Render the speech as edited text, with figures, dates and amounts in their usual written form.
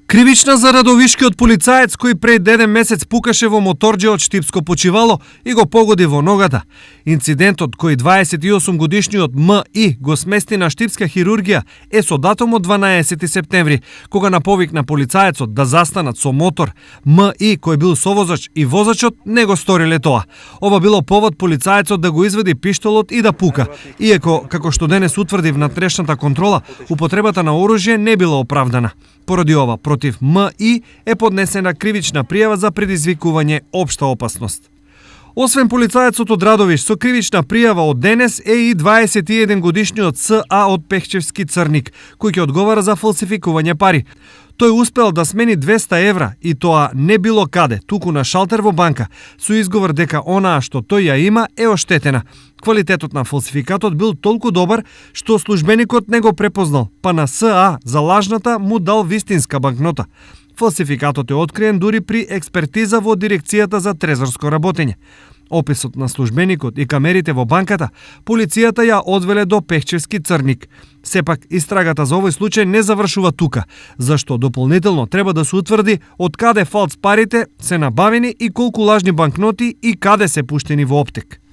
Кривична за Радовишкиот полицаец кој пред 1 месец пукаше во моторџе од штипско почивало и го погоди во ногата. Инцидентот кој 28 годишниот М.И. го смести на штипска хирургија е со датум од 12 септември, кога наповикна полицаецот да застанат со мотор. М.И. кој бил совозач и возачот не го сториле тоа. Ова било повод полицаецот да го извади пиштолот и да пука, иако, како што денес утврди внатрешната контрола, употребата на оружје не била оправдана. Поради ова, против М.И. е поднесена кривична пријава за предизвикување општа опасност. Освен полицаецот од Радовиш, со кривична пријава од денес е и 21 годишниот С.А. од Пехчевски Црник, кој ќе одговара за фалсификување пари. Тој успел да смени 200 евра и тоа не било каде, туку на шалтер во банка, со изговор дека онаа што тој ја има е оштетена. Квалитетот на фалсификатот бил толку добар што службеникот не го препознал, па на С.А. за лажната му дал вистинска банкнота. Фалсификатот е откриен дури при експертиза во дирекцијата за трезорско работење. Описот на службеникот и камерите во банката, полицијата ја одвеле до Пехчевски Црник. Сепак, истрагата за овој случај не завршува тука, зашто дополнително треба да се утврди од каде фалц парите се набавени и колку лажни банкноти и каде се пуштени во оптек.